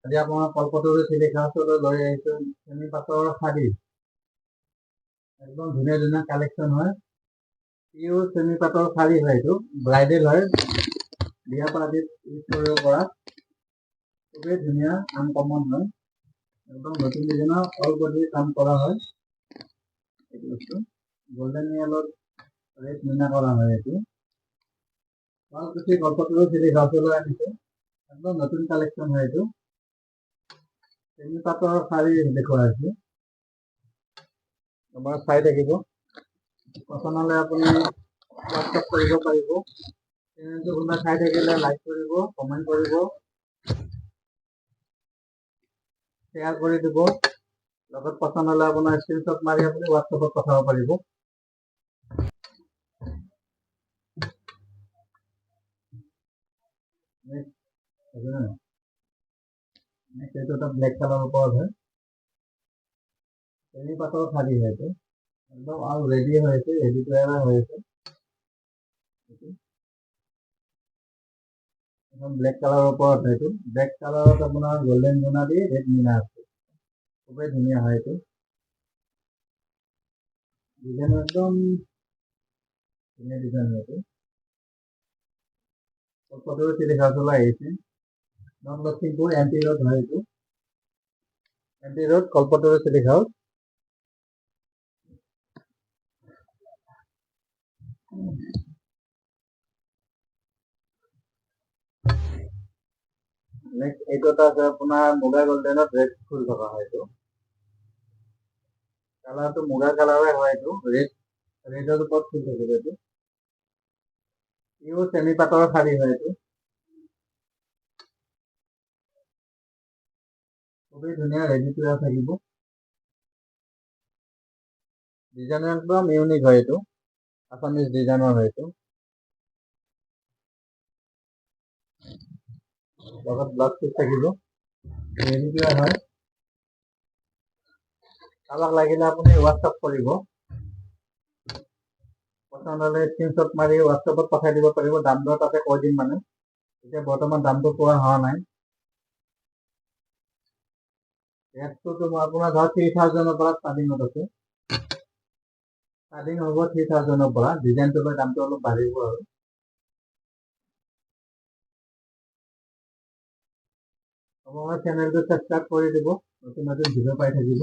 আজি আপোনাৰ কলপতৰু চিলিকা ওচৰলৈ লৈ আহিছোঁ চেমি পাটৰ শাড়ী। একদম ধুনীয়া ধুনীয়া কালেকশ্যন হয়। পিঅ'ৰ চেমি পাটৰ শাড়ী হয়, এইটো ব্ৰাইডেল হয়, বিয়া পাৰ্টিত ইউজ কৰিব পৰা খুবেই ধুনীয়া আনকমন হয়। একদম নতুন ডিজাইনৰ অল বডি কাম কৰা হয়। এইটো বস্তু গোল্ডেন য়েলত ৰেড মিনা কৰা হয়। এইটো শুৱালকুছি কলপতৰু চিলিকা ওচৰলৈ আনিছোঁ। একদম নতুন কালেকশ্যন হয়। এইটো চেমি পাটৰ শাড়ী দেখুৱাইছোঁ। আমাৰ চাই থাকিব, পচন্দ হ'লে আপুনি হোৱাটছআপ কৰিব পাৰিব। চেনেলটো কোনোবা চাই থাকিলে লাইক কৰিব, কমেণ্ট কৰিব, শ্বেয়াৰ কৰি দিব। লগত পচন্দ হ'লে আপোনাৰ স্ক্ৰীনশ্বট মাৰি আপুনি হোৱাটছআপত পঠাব পাৰিব। এইটো এটা ব্লেক কালাৰৰ ওপৰত হয়, চেমি পাটৰ শাড়ী হয়। এইটো একদম আৰু ৰেডি হৈছে, ৰেডি তৈয়াৰ হৈ আছে। একদম ব্লেক কালাৰৰ ওপৰত হয়। এইটো ব্লেক কালাৰত আপোনাৰ গোল্ডেন গুণা দি ৰেড মিনা আছে, খুবেই ধুনীয়া হয়। এইটো ডিজাইন একদম ধুনীয়া ডিজাইন হয়। এইটো কলপতৰু চিলিকা ওচৰলৈ আহিছে, নৰ্থ লখিমপুৰ এমপি ৰোড হয়। এইটো MP road Kalpataru Chilika house. Next এইটো এটা আছে আপোনাৰ মুগা গোল্ডেনত ৰেড ফুল থকা হয়। এইটো কালাৰটো মুগা কালাৰে হয়। এইটো ৰেডৰ ওপৰত ফুল থাকিব। এইটো পিঅ'ৰ চেমি পাটৰ শাড়ী হয়। এইটো খুবেই ধুনীয়া ৰেডি টু ৱেৰ থাকিব। ডিজাইন একদম ইউনিক হয়। এইটো আছামিজ ডিজাইনৰ হয়। এইটো লগত ব্লাউজ পিচ থাকিব, ৰেডি টু ৱেৰ হয়। কালাৰ লাগিলে আপুনি হোৱাটছআপ কৰিব, পচন্দ হ'লে স্ক্ৰীনশ্বট মাৰি হোৱাটছআপত পঠাই দিব পাৰিব। দাম দৰ তাতে কৈ দিম, মানে এতিয়া বৰ্তমান দামটো কোৱা হোৱা নাই। ৰেটটো আপোনাৰ ধৰক 3000ৰ পৰা ষ্টাৰ্টিঙত আছে। ষ্টাৰ্টিং হ'ব 3000ৰ পৰা, ডিজাইনটো লৈ দামটো অলপ বাঢ়িব আৰু। আপোনাৰ চেনেলটো ছাবস্ক্ৰাইব কৰি দিব, নতুন নতুন ভিডিঅ' পাই থাকিব।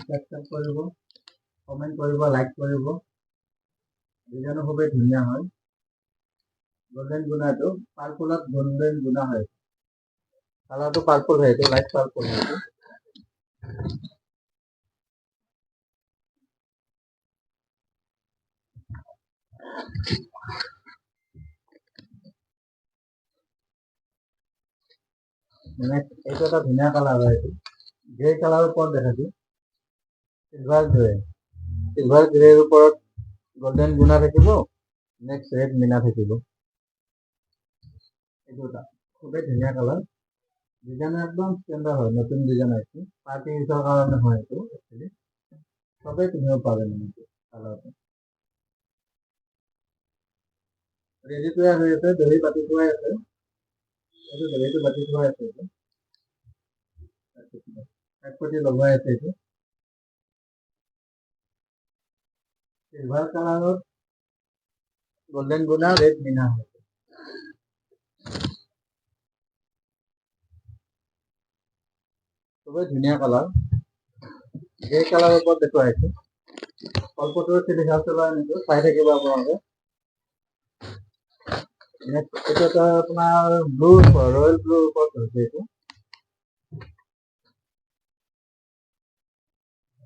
ছাবস্ক্ৰাইব কৰিব, কমেণ্ট কৰিব, লাইক কৰিব। ডিজাইনো খুবেই ধুনীয়া হয়। গোল্ডেন গুণাটো পাৰ্পুলত গোল্ডেন গুণা হয়। কালাৰটো পাৰ্পল হয়। এইটো লাইট পাৰ্পল হয়। এইটো এইটো এটা ধুনীয়া কালাৰ হয়। এইটো গ্ৰে কালাৰৰ ওপৰত দেখাইছোঁ, চিলভাৰ গ্ৰেৰ ওপৰত গোল্ডেন গুণা থাকিব, নেক্সট ৰেড মিনা থাকিব। এইটো এটা খুবেই ধুনীয়া কালাৰ, ডিজাইন একদম ষ্টেণ্ডাৰ্ড হয়, নতুন ডিজাইন আহিছে, পাৰ্টি ইউজৰ কাৰণে হয়। এইটো একচুৱেলি চবেই পিন্ধিব পাৰে, মানে এইটো কালাৰটো ৰেডি টু ৱেৰ হৈ আছে। দহি বাতি থোৱাই আছে, এইটো দহিটো বাতি থোৱাই আছে। এইটো একপতি লগোৱাই আছে। এইটো চিলভাৰ কালাৰত গোল্ডেন গুণা ৰেড মিনা হয়। খুবেই ধুনীয়া কালাৰ, গ্ৰে কালাৰৰ ওপৰত দেখুৱাইছো। কলপতৰু চিলিকা ওচৰলৈ আনিছোঁ, চাই থাকিব আপোনালোকে। এইটো এটা আপোনাৰ ব্লু, ৰয়েল ব্লুৰ ওপৰত হৈছে।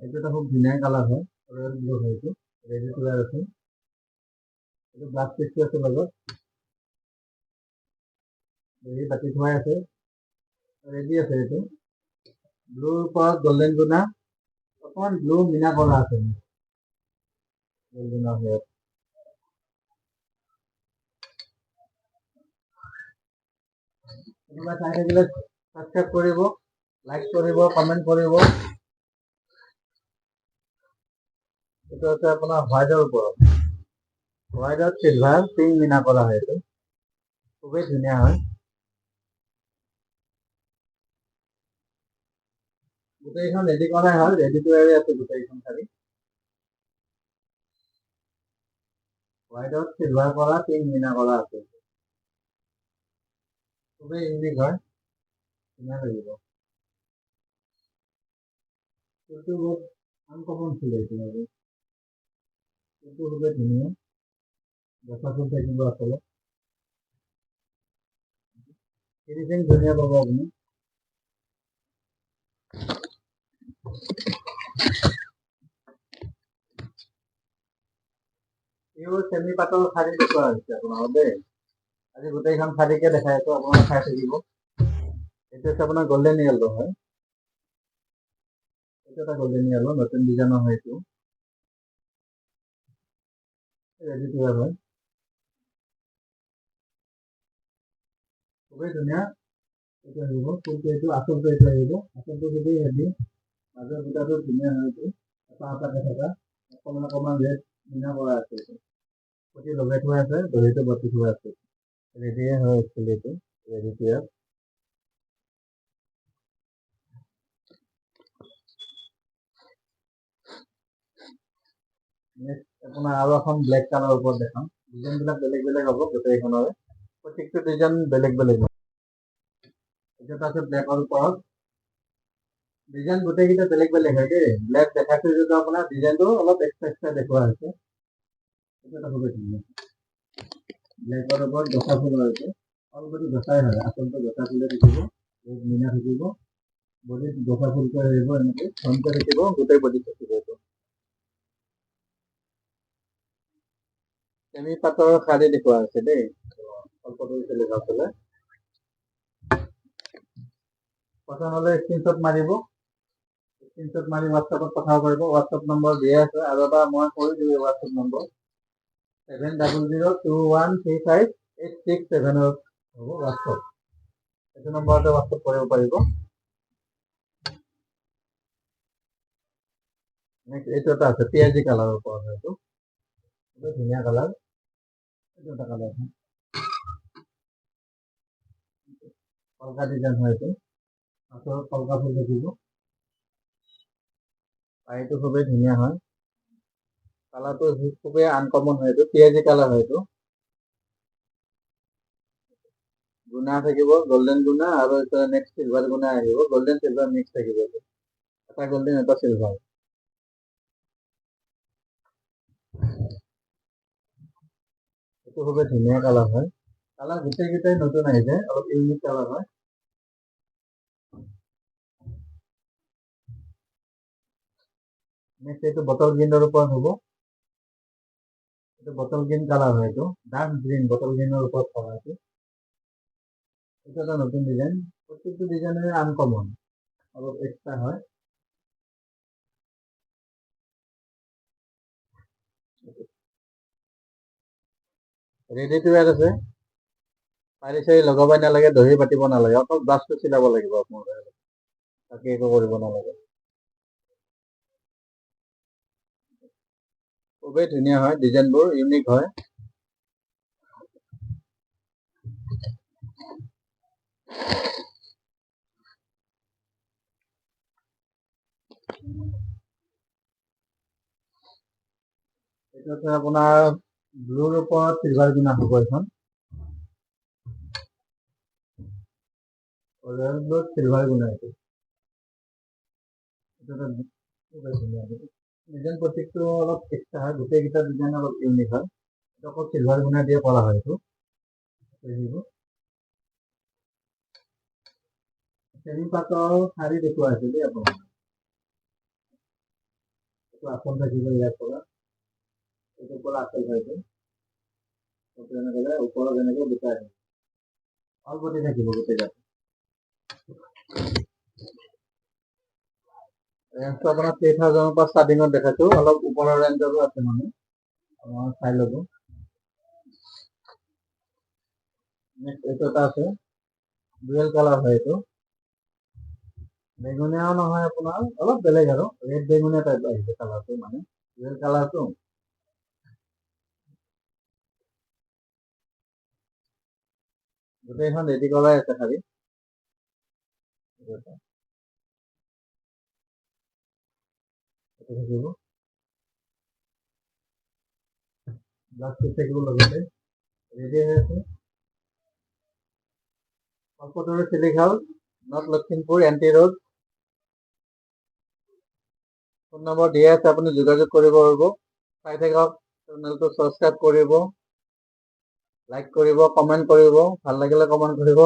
এইটো এটা খুব ধুনীয়া কালাৰ হয়, ৰয়েল ব্লু হয়। এইটো ৰেডি টু ৱেৰ আছে। এইটো ব্লাউজ পিচটো আছে লগত, দহি বাতি থোৱাই আছে, ৰেডি আছে। এইটো ব্লুৰ ওপৰত গোল্ডেন গুণা, অকণমান ব্লু মিনা কৰা আছে। গোল্ডেনৰ হেয়াৰ কোনোবাই চাই থাকিলে ছাবস্ক্ৰাইব কৰিব, লাইক কৰিব, কমেণ্ট কৰিব। এইটো আছে আপোনাৰ হোৱাইটৰ ওপৰত, হোৱাইটত চিলভাৰ পিংক মিনা কৰা হয়। এইটো খুবেই ধুনীয়া হয়। গোটেইখন ৰেডি কৰাই হয়, ৰেডি টু ৱেৰ আছে গোটেইখন শাৰী। হোৱাইটত চিলভাৰ কৰা, পিংক মিনা কৰা আছে। খুবেই ইউনিক হয়, ধুনীয়া লাগিব। ফুলটো বহুত আনকমন ফুল এইটো আৰু ফুলটো খুবেই ধুনীয়া, গছা ফুল থাকিব আচলতে ফিনিচিং ধুনীয়া পাব আপুনি। এইবোৰ চেমি পাটৰ শাৰী দেখুওৱা হৈছে আপোনালোক দেই। আজি গোটেইখন শাৰীকে দেখাই আছো, আপোনালোকে চাই থাকিব। এইটো হৈছে আপোনাৰ গল্ডেন য়েল্লো হয়, এইটো এটা গল্ডেন য়েল্লো নতুন ডিজাইনৰ হয়, এইটো ৰেডি টু ৱেৰ হয়, খুবেই ধুনীয়া। এইটো আহিব ফুলটো, এইটো আচলটো এইটো আহিব, আচলটো খুবেই হেভি, মাজৰ বুটাটো ধুনীয়া হয়, এইটো এটা এটাকে থকা অকণমান অকণমান ৰেড মিনা কৰা আছে, এইটো প্ৰতি লগাই থোৱা আছে, দহিটো বটি থোৱা আছে, ৰেডিয়ে হয় একচুৱেলি এইটো ৰেডি টু ৱেৰ। নেক্সট আপোনাৰ আৰু এখন ব্লেক কালাৰৰ ওপৰত দেখাম। ডিজাইনবিলাক বেলেগ বেলেগ হ'ব গোটেইখনৰে, প্ৰত্যেকটো ডিজাইন বেলেগ বেলেগ হ'ব। এইটো আছে ব্লেকৰ ওপৰত, ডিজাইন গোটেইকেইটা বেলেগ বেলেগ হয় দেই। ব্লেক দেখাইছো যিটো আপোনাৰ ডিজাইনটো অলপ এক্সট্ৰা এক্সট্ৰা দেখুওৱা হৈছে, এইটো এটা খুবেই ধুনীয়া ব্লেকৰ ওপৰত গছা ফুল হৈছে, অলৰেডি গছাই হয়, আচলতে গছা ফুলে থাকিব, বহুত মিনা থাকিব, বডিত গছা ফুলটো আহিব, এনেকৈ ঘনকৈ থাকিব, গোটেই বডিত থাকিব। এইটো চেমি পাটৰ শাৰী দেখুওৱা হৈছে দেই, পচন্দ হ'লে স্ক্ৰীনশ্বট মাৰিব, স্ক্ৰীনশ্বট মাৰি হোৱাটছএপত পঠাব পাৰিব। হোৱাটছএপ নম্বৰ দিয়া আছে, আৰু এটা মই কৈ দিওঁ হোৱাটছএপ নম্বৰ 7002135867 হ'ব হোৱাটছএপ, এইটো নম্বৰতে হোৱাটছএপ কৰিব পাৰিব। নেক্সট এইটো এটা আছে পিয়াজি কালাৰৰ ওপৰত, এইটো ধুনীয়া কালাৰ, এইটো এটা কালাৰ কলকা ডিজাইন হয়, এইটো আচলত কলকা ফুল থাকিব, শাৰীটো খুবেই ধুনীয়া হয়, কালাৰটো খুবেই আনকমন হয়, এইটো পিয়াজি কালাৰ হয়, এইটো গুণা থাকিব, গল্ডেন গুণা, আৰু এটা নেক্সট চিলভাৰ গুণা আহিব, গল্ডেন চিলভাৰ মিক্স থাকিব, এটা গল্ডেন এটা চিলভাৰ। এইটো খুবেই ধুনীয়া কালাৰ হয়, কালাৰ গোটেইকেইটাই নতুন আহিছে, অলপ ইউনিক কালাৰ হয়। নেক্সট এইটো বটল গ্ৰীণৰ ওপৰত হ'ব, এইটো বটল গ্ৰীণ কালাৰ হয়, এইটো ডাৰ্ক গ্ৰীণ বটল গ্ৰীণৰ ওপৰত থকা, এইটো এটা নতুন ডিজাইন, প্ৰত্যেকটো ডিজাইনেৰে আনকমন, অলপ এক্সট্ৰা হয়। ৰেডি টু ৱেৰ আছে, শাৰী চাৰী লগাবই নালাগে, দহি পাতিব নালাগে, অকল ব্লাউজটো চিলাব লাগিব আপোনালোকে, বাকী একো কৰিব নালাগে। খুবেই ধুনীয়া হয়, ডিজাইনবোৰ ইউনিক হয়। এইটো আছে আপোনাৰ ব্লুৰ ওপৰত চিলভাৰ গুণা হ'ব, এইখন ৰয়েল ব্লুত চিলভাৰ গুণা, এইটো ডিজাইন প্ৰত্যেকটো অলপ এক্সট্ৰা হয়, গোটেইকেইটা ডিজাইন অলপ ইউনিক হয়, এইটো অকল চিলভাৰ গুণা দিয়ে কৰা হয়, এইটো চেমি পাটৰ শাৰী দেখুওৱা হৈছে দেই আপোনাক, এইটো আসন থাকিব ইয়াৰ পৰা, এইটোৰ পৰা আচল হয়, এইটো এনেকৈ ওপৰত এনেকৈ দুটা আহিব, অলপতি থাকিব গোটেই গাত। ৰেঞ্জটো আপোনাৰ 3000ৰ পৰা ষ্টাৰ্টিঙত দেখাইছো, অলপ ওপৰৰ ৰেঞ্জৰো আছে মানে, চাই ল'ব। নেক্সট এইটো এটা আছে, ডুৱেল কালাৰ হয়, এইটো বেঙুনীয়াও নহয়, আপোনাৰ অলপ বেলেগ আৰু ৰেড বেঙুনীয়া টাইপ আহিছে কালাৰটো, মানে ডুৱেল কালাৰটো। গোটেইখন ৰেডি কৰাই আছে শাৰী, থাকিব গ্লাছ পিচ থাকিব লগতে ৰেডি হৈ আছে Kalpataru Chilika house north Lakhimpur NT road phone number দিয়া আছে আপুনি যোগাযোগ কৰিব পাৰিব চাই থাকক চেনেলটো ছাবস্ক্ৰাইব কৰিব লাইক কৰিব কমেণ্ট কৰিব ভাল লাগিলে কমেণ্ট কৰিব